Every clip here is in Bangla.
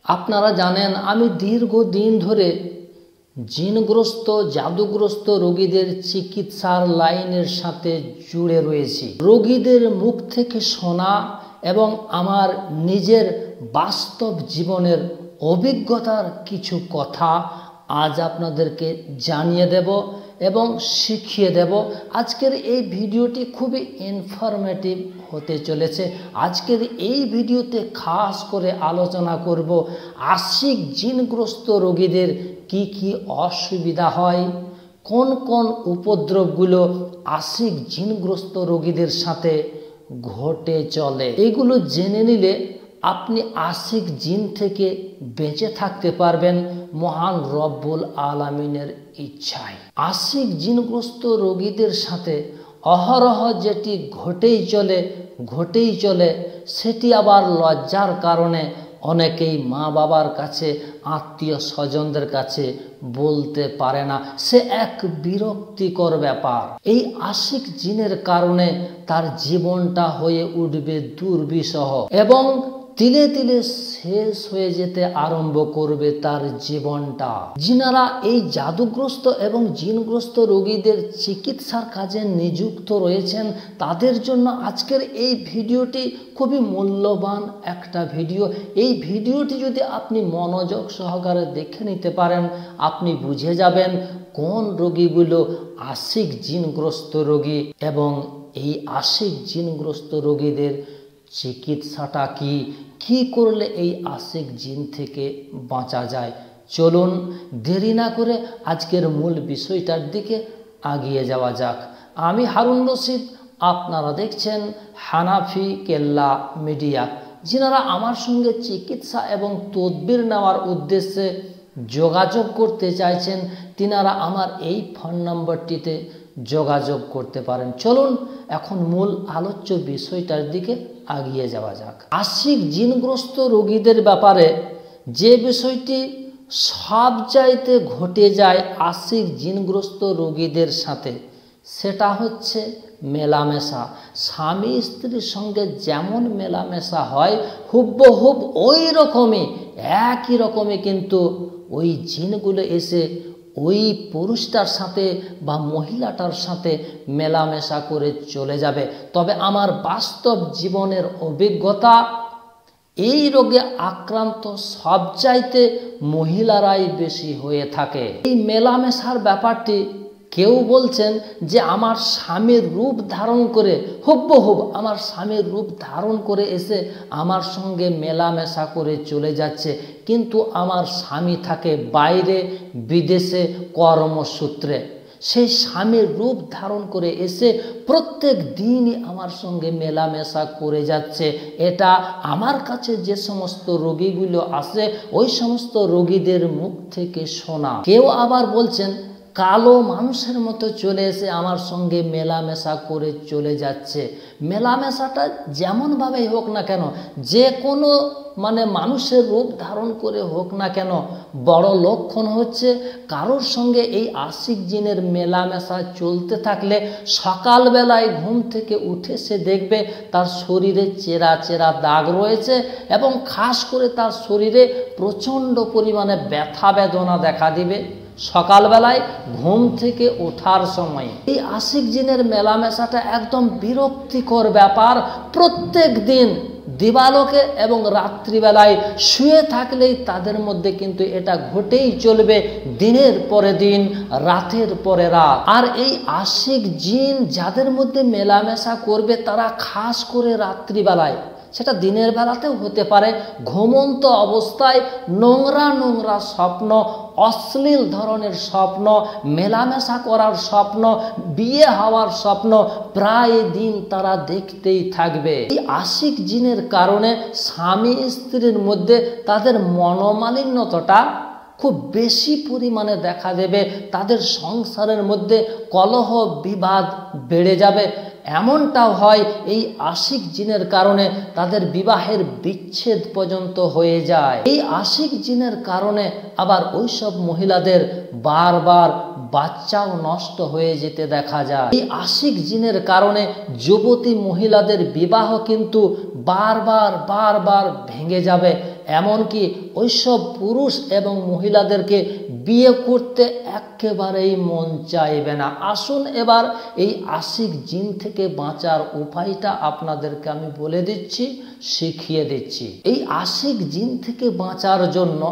আপনারা জানেন আমি দীর্ঘদিন ধরে জিনগ্রস্ত জাদুগ্রস্ত রোগীদের চিকিৎসার লাইনের সাথে জুড়ে রয়েছি। রোগীদের মুখ থেকে শোনা এবং আমার নিজের বাস্তব জীবনের অভিজ্ঞতার কিছু কথা আজ আপনাদেরকে জানিয়ে দেব এবং শিখিয়ে দেব। আজকের এই ভিডিওটি খুবই ইনফরমেটিভ হতে চলেছে। আজকের এই ভিডিওতে খাস করে আলোচনা করব আশিক জিনগ্রস্ত রোগীদের কি কি অসুবিধা হয়, কোন কোন উপদ্রবগুলো আশিক জিনগ্রস্ত রোগীদের সাথে ঘটে চলে। এগুলো জেনে নিলে আপনি আশিক জিন থেকে বেঁচে থাকতে পারবেন মহান রব্বুল আলামিনের ইচ্ছায়। আশিক জিনগ্রস্ত রোগীদের সাথে অহরহ যেটি ঘটেই চলে সেটি আবার লজ্জার কারণে অনেকেই মা বাবার কাছে, আত্মীয় স্বজনদের কাছে বলতে পারে না। সে এক বিরক্তিকর ব্যাপার। এই আশিক জিনের কারণে তার জীবনটা হয়ে উঠবে দুর্বিষহ এবং তিলে তিলে শেষ হয়ে যেতে আরম্ভ করবে তার জীবনটা। যিনারা এই জাদুগ্রস্ত এবং জিনগ্রস্ত রোগীদের চিকিৎসার কাজে নিযুক্ত রয়েছেন তাদের জন্য আজকের এই ভিডিওটি খুবই মূল্যবান একটা ভিডিও। এই ভিডিওটি যদি আপনি মনোযোগ সহকারে দেখে নিতে পারেন আপনি বুঝে যাবেন কোন রোগীগুলো আশিক জিনগ্রস্ত রোগী এবং এই আশিক জিনগ্রস্ত রোগীদের চিকিৎসাটা কি করলে এই আশিক জিন থেকে বাঁচা যায়। চলুন দেরি না করে আজকের মূল বিষয়টার দিকে এগিয়ে যাওয়া যাক। আমি হারুন রশিদ, আপনারা দেখছেন হানাফি কেল্লা মিডিয়া। যিনারা আমার সঙ্গে চিকিৎসা এবং তদবির নেওয়ার উদ্দেশ্যে যোগাযোগ করতে চাইছেন তিনারা আমার এই ফোন নম্বরটিতে যোগাযোগ করতে পারেন। চলুন এখন মূল আলোচ্য বিষয়টার দিকে এগিয়ে যাওয়া যাক। আশিক জিনগ্রস্ত রোগীদের ব্যাপারে যে বিষয়টি সবচাইতে ঘটে যায় আশিক জিনগ্রস্ত রোগীদের সাথে সেটা হচ্ছে মেলামেশা। স্বামী স্ত্রীর সঙ্গে যেমন মেলামেশা হয় হুবহুব ওই রকমই একই রকমই কিন্তু ওই জিনগুলো এসে ওই পুরুষটার সাথে বা মহিলাটার সাথে মেলামেশা করে চলে যাবে। তবে আমার বাস্তব জীবনের অভিজ্ঞতা এই রোগে আক্রান্ত সবচাইতে মহিলারাই বেশি হয়ে থাকে। এই মেলামেশার ব্যাপারটি কেউ বলছেন যে আমার স্বামীর রূপ ধারণ করে হুবহুব আমার স্বামীর রূপ ধারণ করে এসে আমার সঙ্গে মেলামেশা করে চলে যাচ্ছে, কিন্তু আমার স্বামী থাকে বাইরে বিদেশে কর্মসূত্রে। সেই স্বামীর রূপ ধারণ করে এসে প্রত্যেক দিনই আমার সঙ্গে মেলামেশা করে যাচ্ছে। এটা আমার কাছে যে সমস্ত রোগীগুলো আসে ওই সমস্ত রোগীদের মুখ থেকে শোনা। কেউ আবার বলছেন কালো মানুষের মতো চলে এসে আমার সঙ্গে মেলামেশা করে চলে যাচ্ছে। মেলামেশাটা যেমনভাবেই হোক না কেন, যে কোনো মানুষের রূপ ধারণ করে হোক না কেন, বড় লক্ষণ হচ্ছে কারোর সঙ্গে এই আশিক জিনের মেলামেশা চলতে থাকলে সকালবেলায় ঘুম থেকে উঠে সে দেখবে তার শরীরে চেরা চেরা দাগ রয়েছে এবং খাস করে তার শরীরে প্রচণ্ড পরিমাণে ব্যথা বেদনা দেখা দিবে সকালবেলায় ঘুম থেকে ওঠার সময়। এই আশিক জিনের মেলামেশাটা একদম বিরক্তিকর ব্যাপার। প্রত্যেক দিন দিবালোকে এবং রাত্রিবেলায় শুয়ে থাকলেই তাদের মধ্যে কিন্তু এটা ঘটেই চলবে দিনের পরে দিন, রাতের পরে রাত। আর এই আশিক জিন যাদের মধ্যে মেলামেশা করবে তারা খাস করে রাত্রিবেলায়, সেটা দিনের বেলাতেও হতে পারে, ঘুমন্ত অবস্থায় নোংরা নোংরা স্বপ্ন, অশ্লীল ধরনের স্বপ্ন, মেলামেশা করার স্বপ্ন, বিয়ে হওয়ার স্বপ্ন প্রায় দিন তারা দেখতেই থাকবে। এই আশিক জিনের কারণে স্বামী স্ত্রীর মধ্যে তাদের মনোমালিন্যতা খুব বেশি পরিমাণে দেখা দেবে। তাদের সংসারের মধ্যে কলহ বিবাদ বেড়ে যাবে। এমনটাও হয় এই আশিক জিনের কারণে তাদের বিবাহের বিচ্ছেদ পর্যন্ত হয়ে যায়। এই আশিক জিনের কারণে আবার ওইসব মহিলাদের বারবার বাচ্চাও নষ্ট হয়ে যেতে দেখা যায়। এই আশিক জিনের কারণে যুবতী মহিলাদের বিবাহ কিন্তু বারবার ভেঙে যাবে এমনকি ওইসব পুরুষ এবং মহিলাদেরকে বিয়ে করতে একেবারেই মন চাইবে না। আসুন এবার এই আশিক জিন থেকে বাঁচার উপায়টা আপনাদেরকে আমি বলে দিচ্ছি, শিখিয়ে দিচ্ছি। এই আশিক জিন থেকে বাঁচার জন্য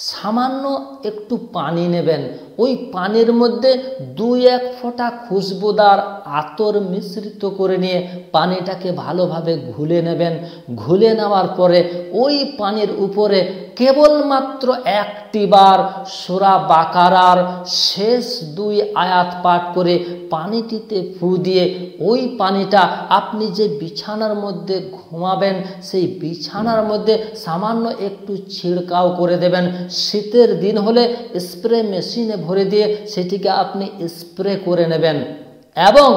সামান্য একটু পানি নেবেন, ওই পানির মধ্যে 2-1 ফোঁটা খুশবুদার আতর মিশ্রিত করে নিয়ে পানিটাকে ভালোভাবে ঘুলে নেবেন। ঘুলে নেওয়ার পরে ওই পানির উপরে কেবলমাত্র একটিবার সূরা বাকারার শেষ 2 আয়াত পাঠ করে পানিটিতে ফু দিয়ে ওই পানিটা আপনি যে বিছানার মধ্যে ঘুমাবেন সেই বিছানার মধ্যে সামান্য একটু ছিড়কাও করে দেবেন। শীতের দিন হলে স্প্রে মেশিনে ভরে দিয়ে সেটিকে আপনি স্প্রে করে নেবেন এবং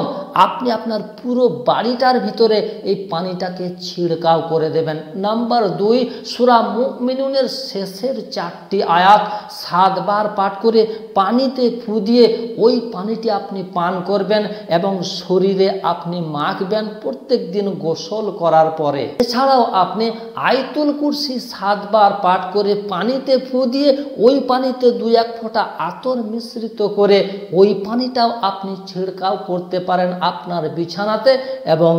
আপনি আপনার পুরো বাড়িটার ভিতরে এই পানিটাকে ছিড়কাও করে দেবেন। নাম্বার 2, সূরা মুমিনুনের শেষের 4টি আয়াত 7 বার পাঠ করে পানিতে ফু দিয়ে ওই পানিটি আপনি পান করবেন এবং শরীরে আপনি মাখবেন প্রত্যেক দিন গোসল করার পরে। এছাড়াও আপনি আয়াতুল কুরসি 7 বার পাঠ করে পানিতে ফু দিয়ে ওই পানিতে 2-1 ফোঁটা আতর মিশ্রিত করে ওই পানিটাও আপনি ছিড়কাও করতে পারেন আপনার বিছানাতে এবং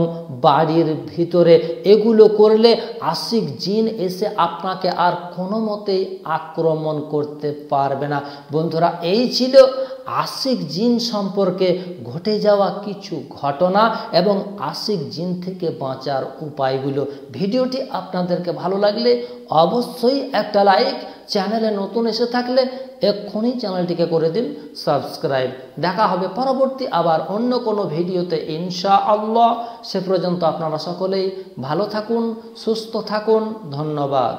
বাড়ির ভিতরে। এগুলো করলে আশিক জিন এসে আপনাকে আর কোনো মতেই আক্রমণ করতে পারবে না। বন্ধুরা, এই ছিল আশিক জিন সম্পর্কে ঘটে যাওয়া কিছু ঘটনা এবং আশিক জিন থেকে বাঁচার উপায়গুলো। ভিডিওটি আপনাদেরকে ভালো লাগলে অবশ্যই একটা লাইক, চ্যানেলে নতুন এসে থাকলে এক্ষুনি চ্যানেলটিকে করে দিন সাবস্ক্রাইব। দেখা হবে পরবর্তী আবার অন্য কোনো ভিডিওতে ইনশাআল্লাহ। সে পর্যন্ত আপনারা সকলেই ভালো থাকুন, সুস্থ থাকুন। ধন্যবাদ।